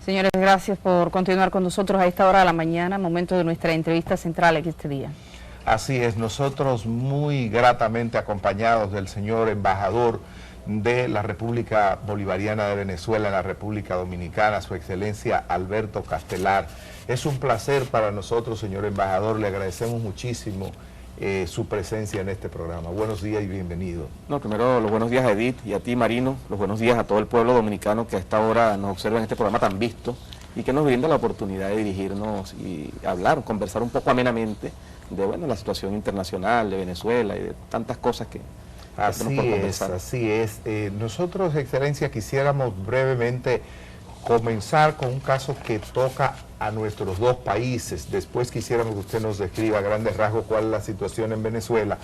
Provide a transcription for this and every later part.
Señores, gracias por continuar con nosotros a esta hora de la mañana, momento de nuestra entrevista central aquí este día. Así es, nosotros muy gratamente acompañados del señor embajador de la República Bolivariana de Venezuela en la República Dominicana, su excelencia Alberto Castelar. Es un placer para nosotros, señor embajador, le agradecemos muchísimo su presencia en este programa. Buenos días y bienvenido. No, primero los buenos días a Edith y a ti, Marino, los buenos días a todo el pueblo dominicano que a esta hora nos observa en este programa tan visto y que nos brinda la oportunidad de dirigirnos y hablar, conversar un poco amenamente de la situación internacional de Venezuela y de tantas cosas que Así es. Nosotros, excelencia, quisiéramos brevemente comenzar con un caso que toca a nuestros dos países. Después quisiéramos que usted nos describa a grandes rasgos cuál es la situación en Venezuela.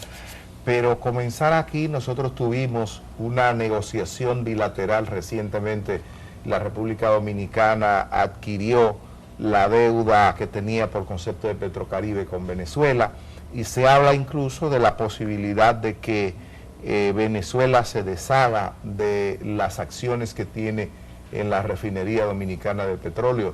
Pero comenzar aquí, nosotros tuvimos una negociación bilateral recientemente. La República Dominicana adquirió la deuda que tenía por concepto de Petrocaribe con Venezuela y se habla incluso de la posibilidad de que Venezuela se deshaga de las acciones que tiene en la refinería dominicana de petróleo.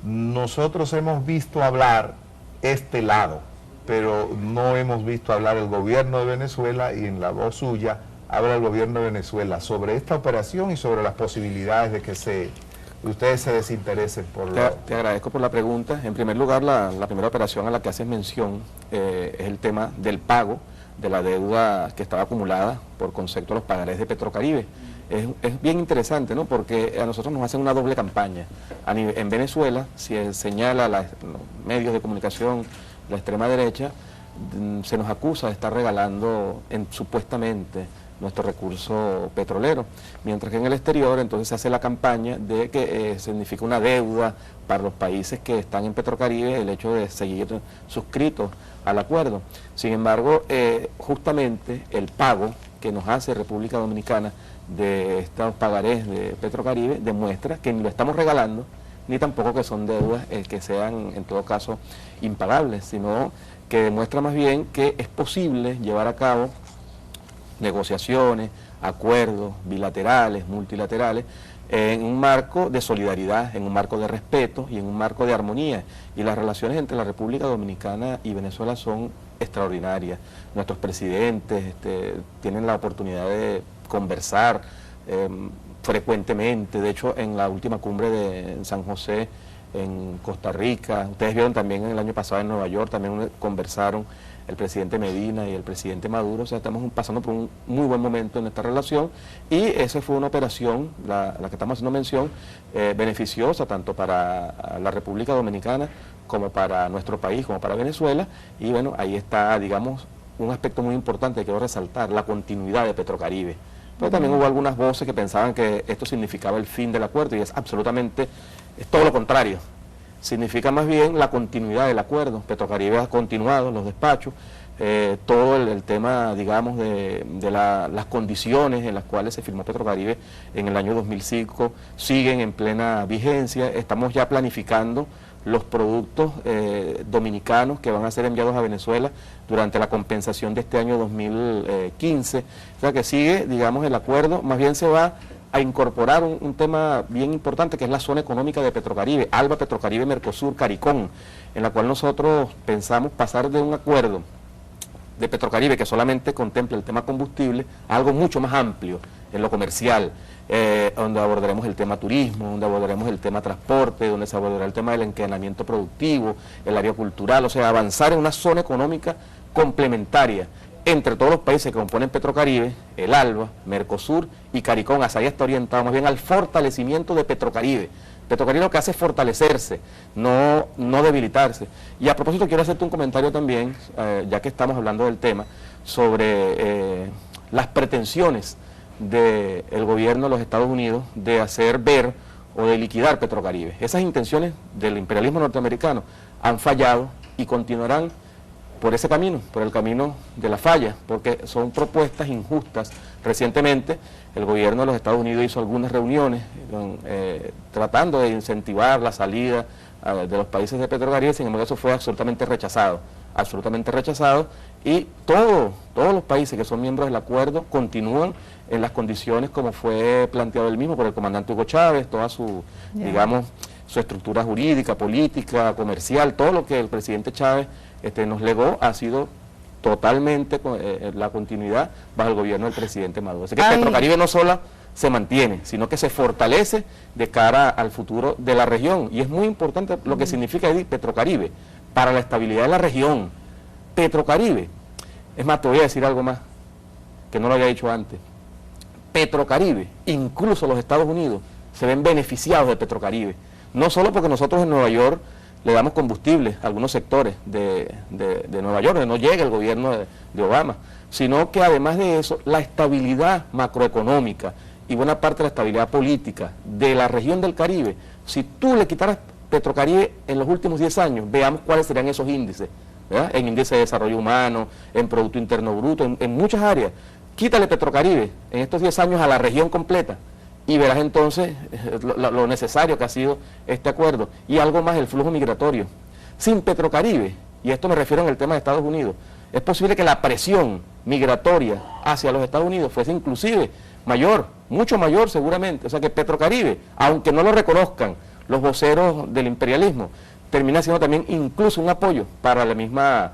Nosotros hemos visto hablar este lado, pero no hemos visto hablar el gobierno de Venezuela, y en la voz suya habla el gobierno de Venezuela sobre esta operación y sobre las posibilidades de que ustedes se desinteresen por Te agradezco por la pregunta. En primer lugar, la primera operación a la que haces mención es el tema del pago de la deuda que estaba acumulada por concepto de los pagarés de Petrocaribe. Es bien interesante, ¿no? Porque a nosotros nos hacen una doble campaña. En Venezuela, si señala los medios de comunicación, la extrema derecha, se nos acusa de estar regalando supuestamente nuestro recurso petrolero, mientras que en el exterior entonces se hace la campaña de que significa una deuda para los países que están en Petrocaribe el hecho de seguir suscritos al acuerdo. Sin embargo, justamente el pago que nos hace República Dominicana de estos pagarés de Petrocaribe demuestra que ni lo estamos regalando, ni tampoco que son deudas que sean en todo caso impagables, sino que demuestra más bien que es posible llevar a cabo negociaciones, acuerdos bilaterales, multilaterales, en un marco de solidaridad, en un marco de respeto y en un marco de armonía. Y las relaciones entre la República Dominicana y Venezuela son extraordinarias. Nuestros presidentes tienen la oportunidad de conversar frecuentemente. De hecho, en la última cumbre de San José, en Costa Rica, ustedes vieron también el año pasado en Nueva York, también conversaron el presidente Medina y el presidente Maduro. O sea, estamos pasando por un muy buen momento en esta relación y esa fue una operación, la que estamos haciendo mención, beneficiosa tanto para la República Dominicana como para nuestro país, como para Venezuela. Y bueno, ahí está, digamos, un aspecto muy importante que quiero resaltar, la continuidad de Petrocaribe. Pero también hubo algunas voces que pensaban que esto significaba el fin del acuerdo y es todo lo contrario. Significa más bien la continuidad del acuerdo. Petrocaribe ha continuado los despachos, todo el tema, digamos, de las condiciones en las cuales se firmó Petrocaribe en el año 2005 siguen en plena vigencia. Estamos ya planificando los productos dominicanos que van a ser enviados a Venezuela durante la compensación de este año 2015. O sea que sigue, digamos, el acuerdo, más bien se va a incorporar un tema bien importante que es la zona económica de Petrocaribe, ALBA, Petrocaribe, Mercosur, CARICOM, en la cual nosotros pensamos pasar de un acuerdo de Petrocaribe que solamente contempla el tema combustible a algo mucho más amplio en lo comercial, donde abordaremos el tema turismo, donde abordaremos el tema transporte, donde se abordará el tema del encadenamiento productivo, el área cultural, o sea, avanzar en una zona económica complementaria entre todos los países que componen Petrocaribe, el ALBA, Mercosur y CARICOM. Hacia ahí está orientado más bien al fortalecimiento de Petrocaribe. Petrocaribe lo que hace es fortalecerse, no debilitarse. Y a propósito quiero hacerte un comentario también, ya que estamos hablando del tema, sobre las pretensiones del gobierno de los Estados Unidos de hacer ver o de liquidar Petrocaribe. Esas intenciones del imperialismo norteamericano han fallado y continuarán por ese camino, por el camino de la falla, porque son propuestas injustas. Recientemente el gobierno de los Estados Unidos hizo algunas reuniones tratando de incentivar la salida de los países de Petrocaribe, sin embargo eso fue absolutamente rechazado, y todos los países que son miembros del acuerdo continúan en las condiciones como fue planteado el mismo por el comandante Hugo Chávez, toda su, digamos, su estructura jurídica, política, comercial, todo lo que el presidente Chávez nos legó ha sido totalmente la continuidad bajo el gobierno del presidente Maduro. Así que Petrocaribe no solo se mantiene, sino que se fortalece de cara al futuro de la región. Y es muy importante lo que significa Petrocaribe para la estabilidad de la región. Petrocaribe, es más, te voy a decir algo más, que no lo había dicho antes. Petrocaribe, incluso los Estados Unidos, se ven beneficiados de Petrocaribe. No solo porque nosotros en Nueva York le damos combustible a algunos sectores de Nueva York, que no llega el gobierno de Obama, sino que además de eso, la estabilidad macroeconómica y buena parte de la estabilidad política de la región del Caribe, si tú le quitaras Petrocaribe en los últimos 10 años, veamos cuáles serían esos índices, ¿verdad? En índice de desarrollo humano, en Producto Interno Bruto, en muchas áreas. Quítale Petrocaribe en estos 10 años a la región completa y verás entonces lo necesario que ha sido este acuerdo. Y algo más, el flujo migratorio. Sin Petrocaribe, y esto me refiero en el tema de Estados Unidos, es posible que la presión migratoria hacia los Estados Unidos fuese inclusive mayor, mucho mayor seguramente. O sea que Petrocaribe, aunque no lo reconozcan los voceros del imperialismo, termina siendo también incluso un apoyo para la misma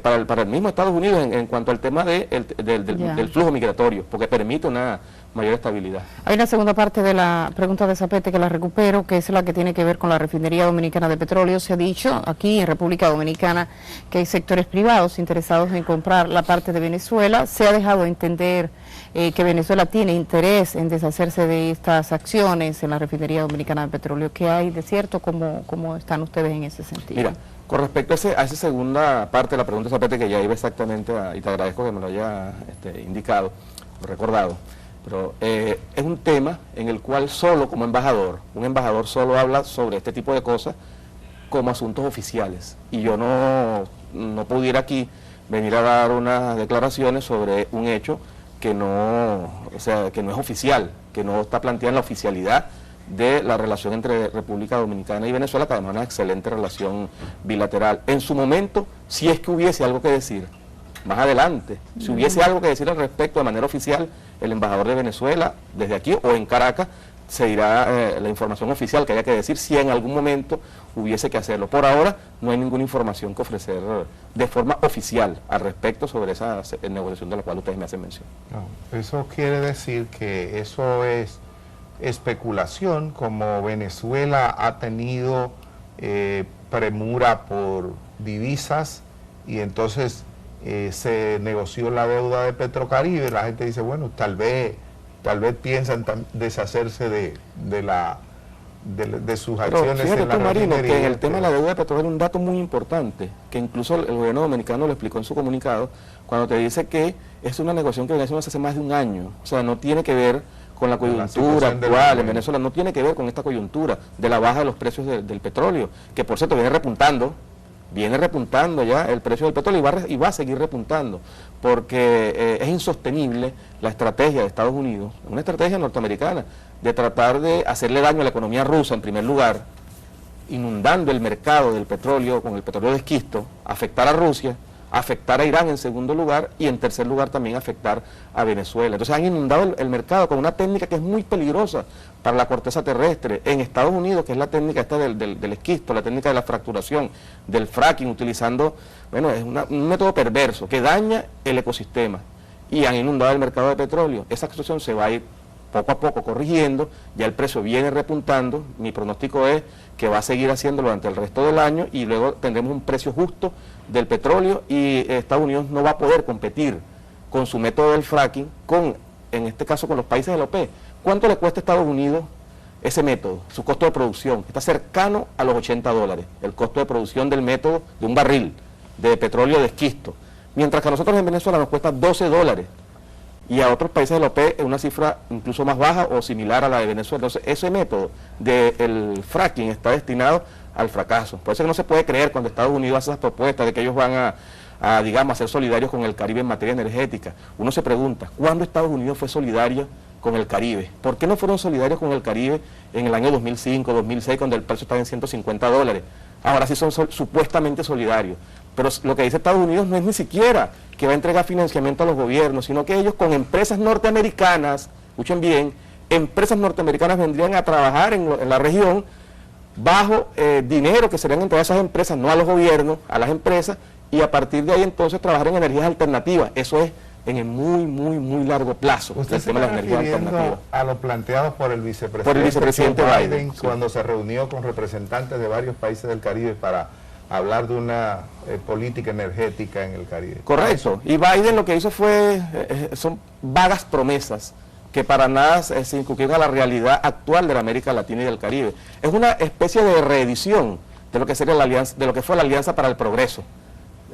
para el mismo Estados Unidos en cuanto al tema del flujo migratorio, porque permite una mayor estabilidad. Hay una segunda parte de la pregunta de Zapete que la recupero, que es la que tiene que ver con la refinería dominicana de petróleo. Se ha dicho aquí en República Dominicana que hay sectores privados interesados en comprar la parte de Venezuela. Se ha dejado entender que Venezuela tiene interés en deshacerse de estas acciones en la refinería dominicana de petróleo. ¿Qué hay de cierto? ¿Cómo están ustedes en ese sentido? Mira, con respecto a esa segunda parte de la pregunta, Zapete, que ya iba exactamente y te agradezco que me lo haya indicado, recordado, pero es un tema en el cual solo como embajador, un embajador solo habla sobre este tipo de cosas como asuntos oficiales, y yo no pudiera aquí venir a dar unas declaraciones sobre un hecho que no es oficial, que no está planteada en la oficialidad de la relación entre República Dominicana y Venezuela, que además es una excelente relación bilateral. En su momento, si es que hubiese algo que decir, más adelante, si hubiese algo que decir al respecto de manera oficial, el embajador de Venezuela, desde aquí o en Caracas, se dirá la información oficial que haya que decir si en algún momento hubiese que hacerlo. Por ahora no hay ninguna información que ofrecer de forma oficial al respecto sobre esa negociación de la cual ustedes me hacen mención. No, eso quiere decir que eso es especulación, como Venezuela ha tenido premura por divisas y entonces se negoció la deuda de Petrocaribe. La gente dice, bueno, tal vez piensan deshacerse de sus acciones. Pero fíjate en la tú, Marino, refinería, que en el tema de la deuda de petróleo hay un dato muy importante, que incluso el gobierno dominicano lo explicó en su comunicado, cuando te dice que es una negociación que Venezuela hace más de un año. O sea, no tiene que ver con la coyuntura actual en Venezuela, no tiene que ver con esta coyuntura de la baja de los precios del petróleo, que por cierto viene repuntando ya el precio del petróleo y va a seguir repuntando, porque es insostenible la estrategia de Estados Unidos, una estrategia norteamericana, de tratar de hacerle daño a la economía rusa en primer lugar, inundando el mercado del petróleo con el petróleo de esquisto, afectar a Rusia, afectar a Irán en segundo lugar y en tercer lugar también afectar a Venezuela. Entonces han inundado el mercado con una técnica que es muy peligrosa para la corteza terrestre. En Estados Unidos, que es la técnica esta del esquisto, la técnica de la fracturación, del fracking, utilizando, bueno, es un método perverso que daña el ecosistema, y han inundado el mercado de petróleo. Esa situación se va a ir poco a poco corrigiendo, ya el precio viene repuntando, mi pronóstico es que va a seguir haciéndolo durante el resto del año y luego tendremos un precio justo del petróleo y Estados Unidos no va a poder competir con su método del fracking, en este caso con los países de la OPEP. ¿Cuánto le cuesta a Estados Unidos ese método? Su costo de producción está cercano a los $80, el costo de producción del método de un barril de petróleo de esquisto, mientras que a nosotros en Venezuela nos cuesta $12. Y a otros países de la OPEP es una cifra incluso más baja o similar a la de Venezuela. Entonces, ese método del fracking está destinado al fracaso. Por eso que no se puede creer cuando Estados Unidos hace esas propuestas de que ellos van a ser solidarios con el Caribe en materia energética. Uno se pregunta, ¿cuándo Estados Unidos fue solidario con el Caribe? ¿Por qué no fueron solidarios con el Caribe en el año 2005, 2006, cuando el precio estaba en $150? Ahora sí son supuestamente solidarios. Pero lo que dice Estados Unidos no es ni siquiera que va a entregar financiamiento a los gobiernos, sino que ellos con empresas norteamericanas, escuchen bien, empresas norteamericanas vendrían a trabajar en la región bajo dinero que serían entregados a esas empresas, no a los gobiernos, a las empresas, y a partir de ahí entonces trabajar en energías alternativas. Eso es en el muy largo plazo. ¿Usted se tema de está las energías refiriendo alternativas a lo planteado por el vicepresidente, Joe Biden sí, cuando se reunió con representantes de varios países del Caribe para hablar de una política energética en el Caribe? Correcto. Y Biden lo que hizo fue, son vagas promesas que para nada se inculcan a la realidad actual de la América Latina y del Caribe. Es una especie de reedición de lo que sería la alianza, de lo que fue la Alianza para el Progreso.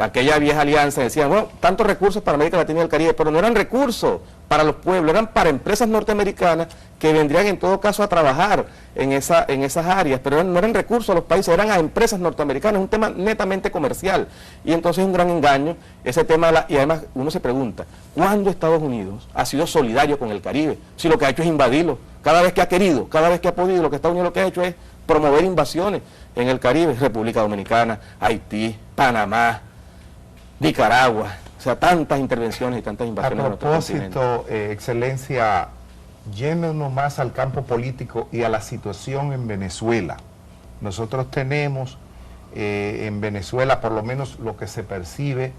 Aquella vieja alianza, decían, bueno, tantos recursos para América Latina y el Caribe, pero no eran recursos para los pueblos, eran para empresas norteamericanas que vendrían en todo caso a trabajar en esas áreas, pero no eran recursos a los países, eran a empresas norteamericanas, un tema netamente comercial. Y entonces es un gran engaño ese tema, y además uno se pregunta, ¿cuándo Estados Unidos ha sido solidario con el Caribe? Si lo que ha hecho es invadirlo, cada vez que ha querido, cada vez que ha podido, lo que Estados Unidos lo que ha hecho es promover invasiones en el Caribe, República Dominicana, Haití, Panamá, Nicaragua, o sea, tantas intervenciones y tantas invasiones. A propósito, Excelencia, yéndonos más al campo político y a la situación en Venezuela. Nosotros tenemos en Venezuela, por lo menos lo que se percibe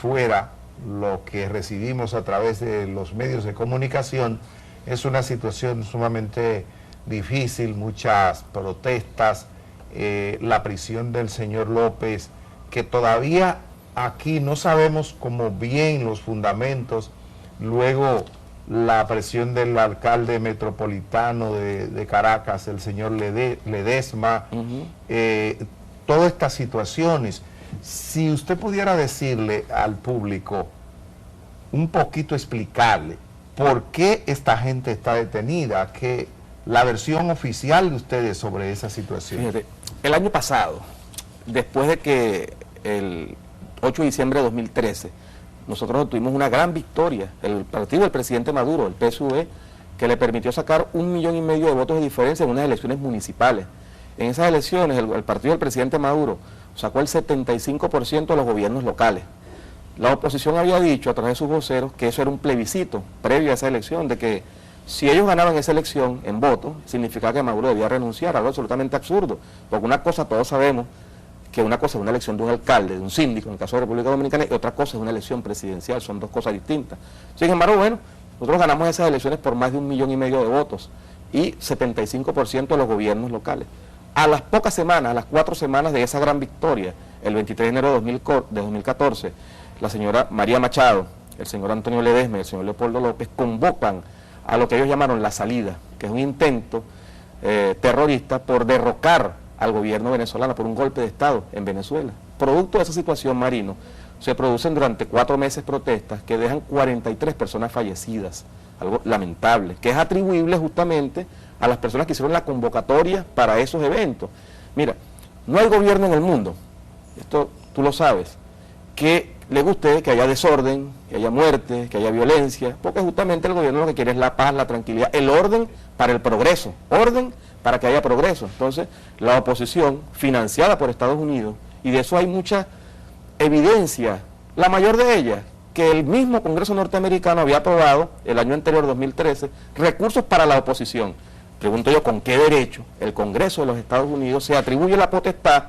fuera, lo que recibimos a través de los medios de comunicación, es una situación sumamente difícil, muchas protestas, la prisión del señor López, que todavía aquí no sabemos como bien los fundamentos, luego la presión del alcalde metropolitano de Caracas, el señor Ledesma, todas estas situaciones. Si usted pudiera decirle al público, un poquito explicarle, por qué esta gente está detenida, que la versión oficial de ustedes sobre esa situación. Fíjate, el año pasado, después de que el 8 de diciembre de 2013, nosotros obtuvimos una gran victoria, el partido del presidente Maduro, el PSUV, que le permitió sacar 1,5 millones de votos de diferencia en unas elecciones municipales. En esas elecciones, el partido del presidente Maduro sacó el 75% de los gobiernos locales. La oposición había dicho a través de sus voceros que eso era un plebiscito previo a esa elección, de que si ellos ganaban esa elección en votos, significaba que Maduro debía renunciar, algo absolutamente absurdo, porque una cosa todos sabemos, que una cosa es una elección de un alcalde, de un síndico, en el caso de República Dominicana, y otra cosa es una elección presidencial, son dos cosas distintas. Sin embargo, bueno, nosotros ganamos esas elecciones por más de 1,5 millones de votos y 75% de los gobiernos locales. A las pocas semanas, a las 4 semanas de esa gran victoria, el 23 de enero de 2014, la señora María Machado, el señor Antonio Ledesma y el señor Leopoldo López convocan a lo que ellos llamaron la salida, que es un intento terrorista por derrocar al gobierno venezolano, por un golpe de Estado en Venezuela. Producto de esa situación, Marino, se producen durante 4 meses protestas que dejan 43 personas fallecidas, algo lamentable, que es atribuible justamente a las personas que hicieron la convocatoria para esos eventos. Mira, no hay gobierno en el mundo, esto tú lo sabes, que le guste que haya desorden, que haya muerte, que haya violencia, porque justamente el gobierno lo que quiere es la paz, la tranquilidad, el orden para el progreso, orden para que haya progreso. Entonces, la oposición, financiada por Estados Unidos, y de eso hay mucha evidencia, la mayor de ellas, que el mismo Congreso norteamericano había aprobado el año anterior, 2013, recursos para la oposición. Pregunto yo, ¿con qué derecho el Congreso de los Estados Unidos se atribuye la potestad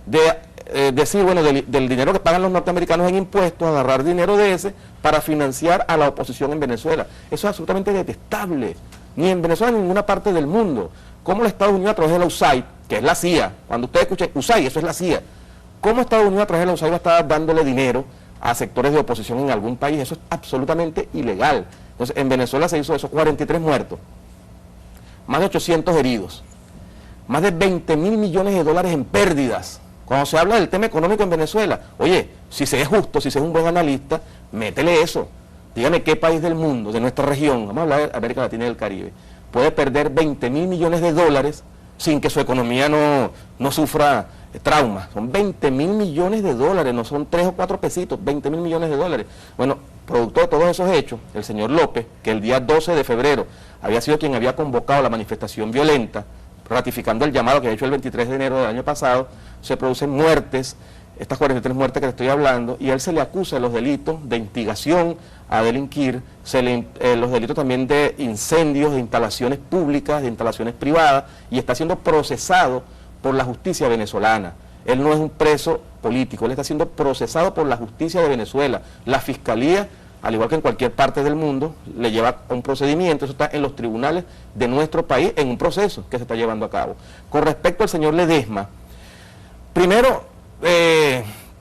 de decir, bueno, del dinero que pagan los norteamericanos en impuestos, agarrar dinero de ese para financiar a la oposición en Venezuela? Eso es absolutamente detestable, ni en Venezuela ni en ninguna parte del mundo. ¿Cómo los Estados Unidos a través de la USAID, que es la CIA, cuando ustedes escuchan USAID, eso es la CIA, cómo Estados Unidos a través de la USAID va a estar dándole dinero a sectores de oposición en algún país? Eso es absolutamente ilegal. Entonces, en Venezuela se hizo eso, 43 muertos, más de 800 heridos, más de 20,000 millones de dólares en pérdidas. Cuando se habla del tema económico en Venezuela, oye, si se es justo, si se es un buen analista, métele eso. Dígame qué país del mundo, de nuestra región, vamos a hablar de América Latina y del Caribe, puede perder 20,000 millones de dólares sin que su economía no sufra traumas. Son 20,000 millones de dólares, no son 3 o 4 pesitos, 20,000 millones de dólares. Bueno, producto de todos esos hechos, el señor López, que el día 12 de febrero había sido quien había convocado la manifestación violenta, ratificando el llamado que había hecho el 23 de enero del año pasado, se producen muertes, estas 43 muertes que le estoy hablando, y a él se le acusa de los delitos de instigación a delinquir, los delitos también de incendios de instalaciones públicas, de instalaciones privadas, y está siendo procesado por la justicia venezolana. Él no es un preso político, él está siendo procesado por la justicia de Venezuela. La Fiscalía, al igual que en cualquier parte del mundo, le lleva un procedimiento, eso está en los tribunales de nuestro país, en un proceso que se está llevando a cabo. Con respecto al señor Ledesma, primero,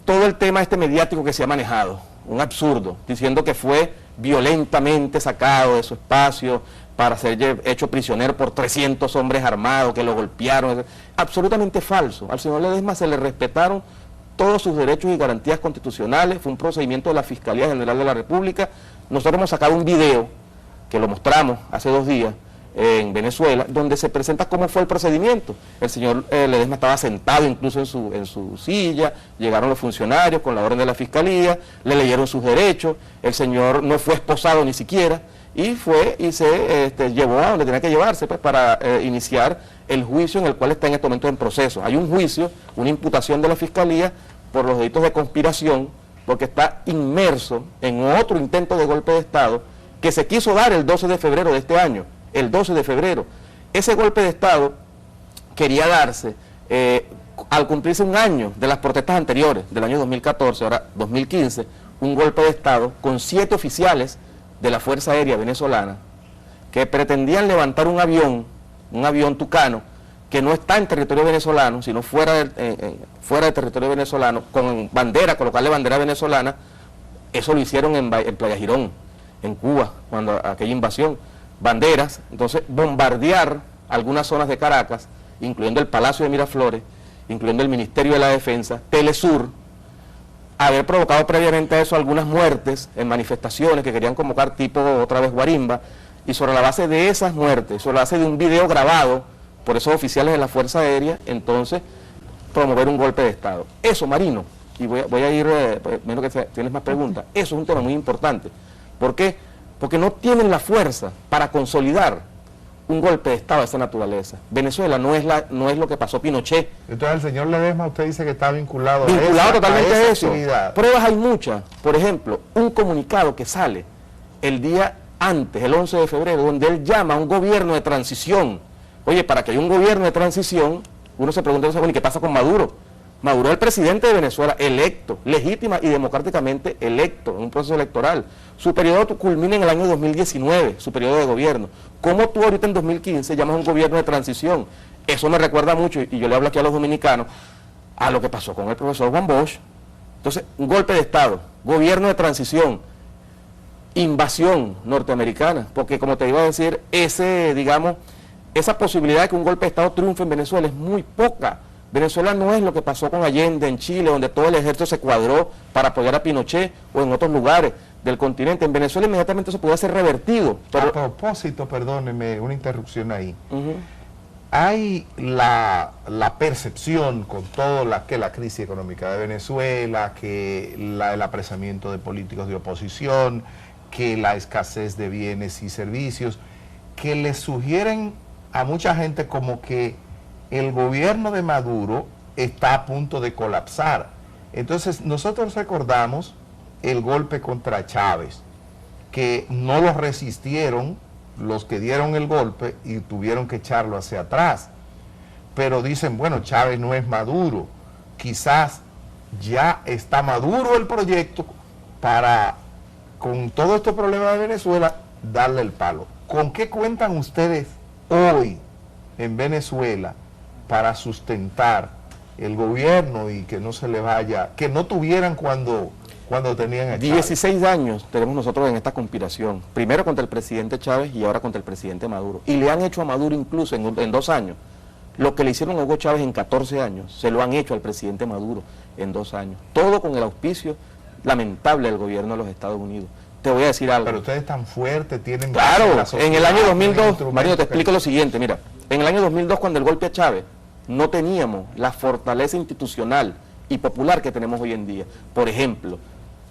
todo el tema mediático que se ha manejado, un absurdo, diciendo que fue violentamente sacado de su espacio para ser hecho prisionero por 300 hombres armados que lo golpearon. Absolutamente falso. Al señor Ledesma se le respetaron todos sus derechos y garantías constitucionales, fue un procedimiento de la Fiscalía General de la República. Nosotros hemos sacado un video, que lo mostramos hace 2 días, en Venezuela, donde se presenta cómo fue el procedimiento. El señor Ledesma estaba sentado incluso en su silla, llegaron los funcionarios con la orden de la Fiscalía, le leyeron sus derechos, el señor no fue esposado ni siquiera, y fue y se llevó a donde tenía que llevarse pues, para iniciar el juicio en el cual está en este momento en proceso. Hay un juicio, una imputación de la Fiscalía por los delitos de conspiración, porque está inmerso en otro intento de golpe de Estado que se quiso dar el 12 de febrero de este año. El 12 de febrero. Ese golpe de Estado quería darse al cumplirse 1 año de las protestas anteriores, del año 2014, ahora 2015, un golpe de Estado con 7 oficiales de la Fuerza Aérea Venezolana que pretendían levantar un avión Tucano, que no está en territorio venezolano, sino fuera del territorio venezolano, con bandera, colocarle bandera venezolana. Eso lo hicieron en Playa Girón, en Cuba, cuando aquella invasión. Banderas, entonces bombardear algunas zonas de Caracas, incluyendo el Palacio de Miraflores, incluyendo el Ministerio de la Defensa, Telesur, haber provocado previamente a eso algunas muertes en manifestaciones que querían convocar tipo otra vez guarimba, y sobre la base de esas muertes, sobre la base de un video grabado por esos oficiales de la Fuerza Aérea, entonces promover un golpe de Estado. Eso, Marino, y voy a ir, menos que tienes más preguntas, eso es un tema muy importante. ¿Por qué? Porque no tienen la fuerza para consolidar un golpe de Estado de esa naturaleza. Venezuela no es lo que pasó Pinochet. Entonces el señor Ledesma, usted dice que está vinculado totalmente a eso. Actividad. Pruebas hay muchas. Por ejemplo, un comunicado que sale el día antes, el 11 de febrero, donde él llama a un gobierno de transición. Oye, para que haya un gobierno de transición, uno se pregunta, ¿y qué pasa con Maduro? Maduro es el presidente de Venezuela, electo, legítima y democráticamente electo en un proceso electoral. Su periodo culmina en el año 2019, su periodo de gobierno. ¿Cómo tú ahorita en 2015 llamas a un gobierno de transición? Eso me recuerda mucho, y yo le hablo aquí a los dominicanos, a lo que pasó con el profesor Juan Bosch. Entonces, un golpe de Estado, gobierno de transición, invasión norteamericana, porque como te iba a decir, esa posibilidad de que un golpe de Estado triunfe en Venezuela es muy poca. Venezuela no es lo que pasó con Allende en Chile, donde todo el ejército se cuadró para apoyar a Pinochet, o en otros lugares del continente. En Venezuela inmediatamente eso puede ser revertido. Pero... A propósito, perdóneme, una interrupción ahí. Hay la percepción con todo la crisis económica de Venezuela, que el apresamiento de políticos de oposición, que la escasez de bienes y servicios, que le sugieren a mucha gente como que el gobierno de Maduro está a punto de colapsar. Entonces nosotros recordamos el golpe contra Chávez, que no lo resistieron los que dieron el golpe y tuvieron que echarlo hacia atrás. Pero dicen, bueno, Chávez no es Maduro, quizás ya está maduro el proyecto para, con todo este problema de Venezuela, darle el palo. ¿Con qué cuentan ustedes hoy en Venezuela para sustentar el gobierno y que no se le vaya, que no tuvieran cuando tenían a Chávez? 16 años tenemos nosotros en esta conspiración, primero contra el presidente Chávez y ahora contra el presidente Maduro, y le han hecho a Maduro incluso en 2 años lo que le hicieron a Hugo Chávez en 14 años, se lo han hecho al presidente Maduro en 2 años, todo con el auspicio lamentable del gobierno de los Estados Unidos. Te voy a decir algo. Pero ustedes tan fuertes tienen... Claro, en el año 2002, Mario, te explico lo siguiente, mira, en el año 2002 cuando el golpe a Chávez, no teníamos la fortaleza institucional y popular que tenemos hoy en día. Por ejemplo,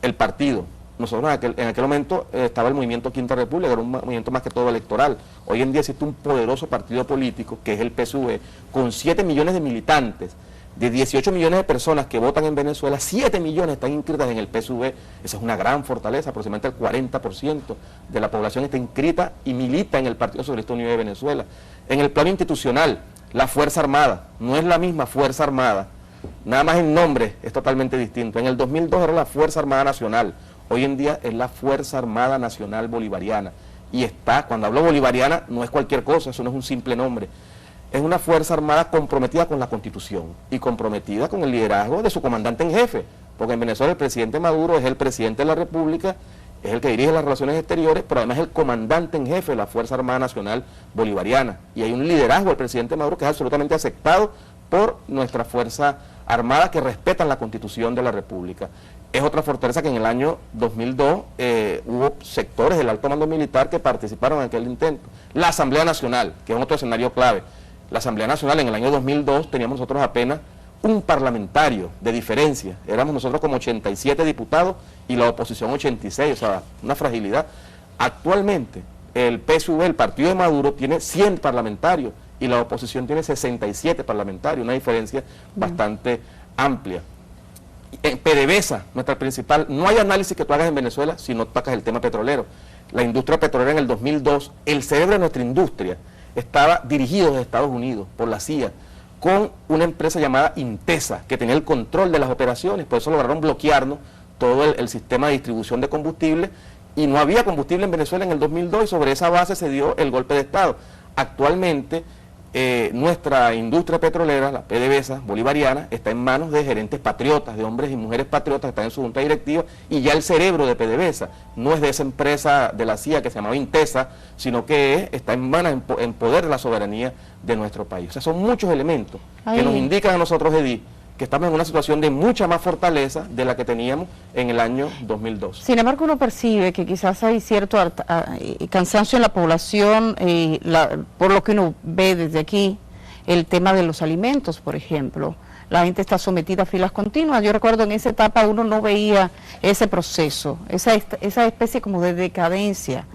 el partido. Nosotros en aquel momento estaba el movimiento Quinta República, era un movimiento más que todo electoral. Hoy en día existe un poderoso partido político, que es el PSUV, con 7 millones de militantes. De 18 millones de personas que votan en Venezuela, 7 millones están inscritas en el PSUV. Esa es una gran fortaleza, aproximadamente el 40% de la población está inscrita y milita en el Partido Socialista Unido de Venezuela. En el plano institucional, La Fuerza Armada no es la misma Fuerza Armada, nada más el nombre es totalmente distinto. En el 2002 era la Fuerza Armada Nacional, hoy en día es la Fuerza Armada Nacional Bolivariana. Y está, cuando hablo bolivariana, no es cualquier cosa, eso no es un simple nombre. Es una Fuerza Armada comprometida con la Constitución y comprometida con el liderazgo de su comandante en jefe, porque en Venezuela el presidente Maduro es el presidente de la República, es el que dirige las relaciones exteriores, pero además es el comandante en jefe de la Fuerza Armada Nacional Bolivariana. Y hay un liderazgo del presidente Maduro que es absolutamente aceptado por nuestra Fuerza Armada, que respetan la Constitución de la República. Es otra fortaleza que en el año 2002 hubo sectores del alto mando militar que participaron en aquel intento. La Asamblea Nacional, que es otro escenario clave. La Asamblea Nacional en el año 2002 teníamos nosotros apenas un parlamentario de diferencia. Éramos nosotros como 87 diputados y la oposición 86, o sea, una fragilidad. Actualmente el PSV, el partido de Maduro, tiene 100 parlamentarios y la oposición tiene 67 parlamentarios, una diferencia bastante amplia. En PDVSA, nuestra principal, no hay análisis que tú hagas en Venezuela si no tocas el tema petrolero. La industria petrolera en el 2002, el cerebro de nuestra industria estaba dirigido desde Estados Unidos por la CIA, con una empresa llamada Intesa, que tenía el control de las operaciones, por eso lograron bloquearnos todo el sistema de distribución de combustible, y no había combustible en Venezuela en el 2002, y sobre esa base se dio el golpe de Estado. Actualmente, nuestra industria petrolera, la PDVSA bolivariana, está en manos de gerentes patriotas, de hombres y mujeres patriotas que están en su junta directiva, y ya el cerebro de PDVSA no es de esa empresa de la CIA que se llamaba Intesa, sino que está en manos, en poder de la soberanía de nuestro país. O sea, son muchos elementos que nos indican a nosotros, Edith, que estamos en una situación de mucha más fortaleza de la que teníamos en el año 2002. Sin embargo, uno percibe que quizás hay cierto cansancio en la población, por lo que uno ve desde aquí, el tema de los alimentos, por ejemplo. La gente está sometida a filas continuas. Yo recuerdo en esa etapa uno no veía ese proceso, esa especie como de decadencia.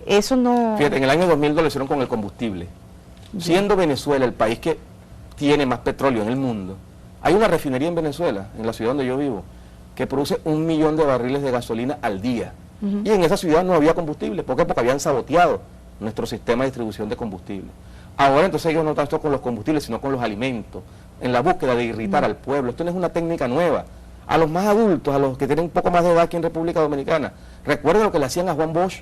Eso no... Fíjate, en el año 2002 lo hicieron con el combustible. Siendo Venezuela el país que tiene más petróleo en el mundo, hay una refinería en Venezuela, en la ciudad donde yo vivo, que produce 1 millón de barriles de gasolina al día. Y en esa ciudad no había combustible. ¿Por qué? Porque habían saboteado nuestro sistema de distribución de combustible. Ahora entonces ellos no tanto con los combustibles, sino con los alimentos, en la búsqueda de irritar al pueblo. Esto no es una técnica nueva. A los más adultos, a los que tienen un poco más de edad aquí en República Dominicana, recuerden lo que le hacían a Juan Bosch,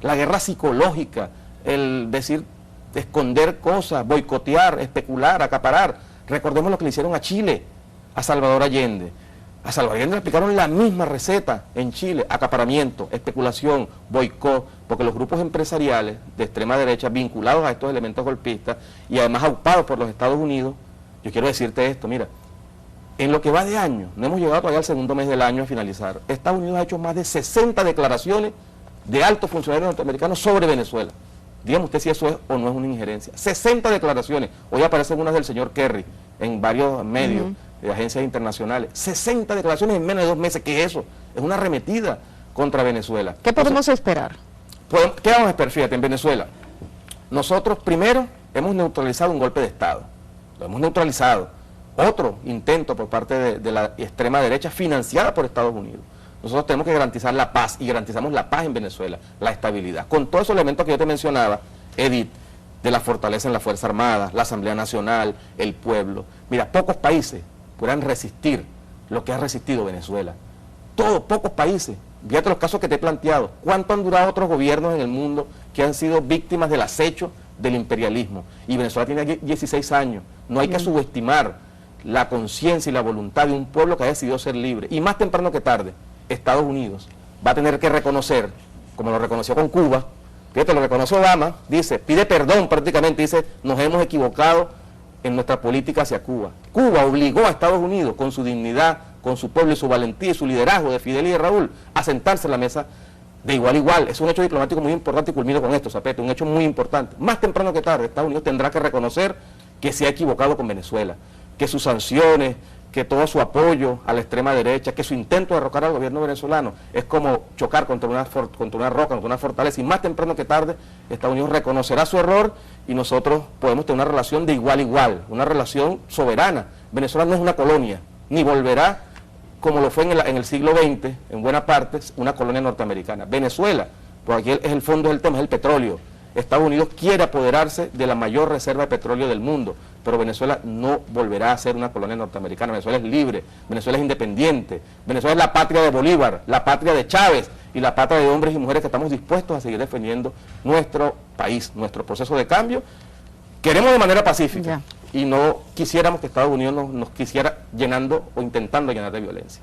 la guerra psicológica, el decir, esconder cosas, boicotear, especular, acaparar. Recordemos lo que le hicieron a Chile, a Salvador Allende. A Salvador Allende le aplicaron la misma receta en Chile: acaparamiento, especulación, boicot, porque los grupos empresariales de extrema derecha vinculados a estos elementos golpistas y además aupados por los Estados Unidos, yo quiero decirte esto, mira, en lo que va de año, no hemos llegado todavía al segundo mes del año a finalizar, Estados Unidos ha hecho más de 60 declaraciones de altos funcionarios norteamericanos sobre Venezuela. Dígame usted si eso es o no es una injerencia. 60 declaraciones. Hoy aparecen unas del señor Kerry en varios medios de agencias internacionales. 60 declaraciones en menos de 2 meses. ¿Qué es eso? Es una arremetida contra Venezuela. ¿Qué podemos esperar? ¿Qué vamos a esperar? Fíjate, en Venezuela, nosotros primero hemos neutralizado un golpe de Estado. Lo hemos neutralizado. Otro intento por parte de la extrema derecha financiada por Estados Unidos. Nosotros tenemos que garantizar la paz, y garantizamos la paz en Venezuela, la estabilidad. Con todos esos elementos que yo te mencionaba, Edith, de la fortaleza en la Fuerza Armada, la Asamblea Nacional, el pueblo. Mira, pocos países podrán resistir lo que ha resistido Venezuela. Pocos países. Fíjate los casos que te he planteado. ¿Cuánto han durado otros gobiernos en el mundo que han sido víctimas del acecho del imperialismo? Y Venezuela tiene 16 años. No hay que subestimar la conciencia y la voluntad de un pueblo que ha decidido ser libre. Y más temprano que tarde, Estados Unidos va a tener que reconocer, como lo reconoció con Cuba, fíjate, lo reconoció Obama, dice, pide perdón prácticamente, dice, nos hemos equivocado en nuestra política hacia Cuba. Cuba obligó a Estados Unidos, con su dignidad, con su pueblo y su valentía y su liderazgo de Fidel y de Raúl, a sentarse en la mesa de igual a igual. Es un hecho diplomático muy importante, y culmino con esto, Zapete, un hecho muy importante. Más temprano que tarde, Estados Unidos tendrá que reconocer que se ha equivocado con Venezuela, que sus sanciones, que todo su apoyo a la extrema derecha, que su intento de derrocar al gobierno venezolano es como chocar contra una roca, contra una fortaleza, y más temprano que tarde Estados Unidos reconocerá su error y nosotros podemos tener una relación de igual a igual, una relación soberana. Venezuela no es una colonia, ni volverá como lo fue en el siglo XX, en buena parte, una colonia norteamericana. Venezuela, por aquí es el fondo del tema, es el petróleo, Estados Unidos quiere apoderarse de la mayor reserva de petróleo del mundo, pero Venezuela no volverá a ser una colonia norteamericana. Venezuela es libre, Venezuela es independiente, Venezuela es la patria de Bolívar, la patria de Chávez y la patria de hombres y mujeres que estamos dispuestos a seguir defendiendo nuestro país, nuestro proceso de cambio. Queremos de manera pacífica y no quisiéramos que Estados Unidos nos quisiera llenando o intentando llenar de violencia.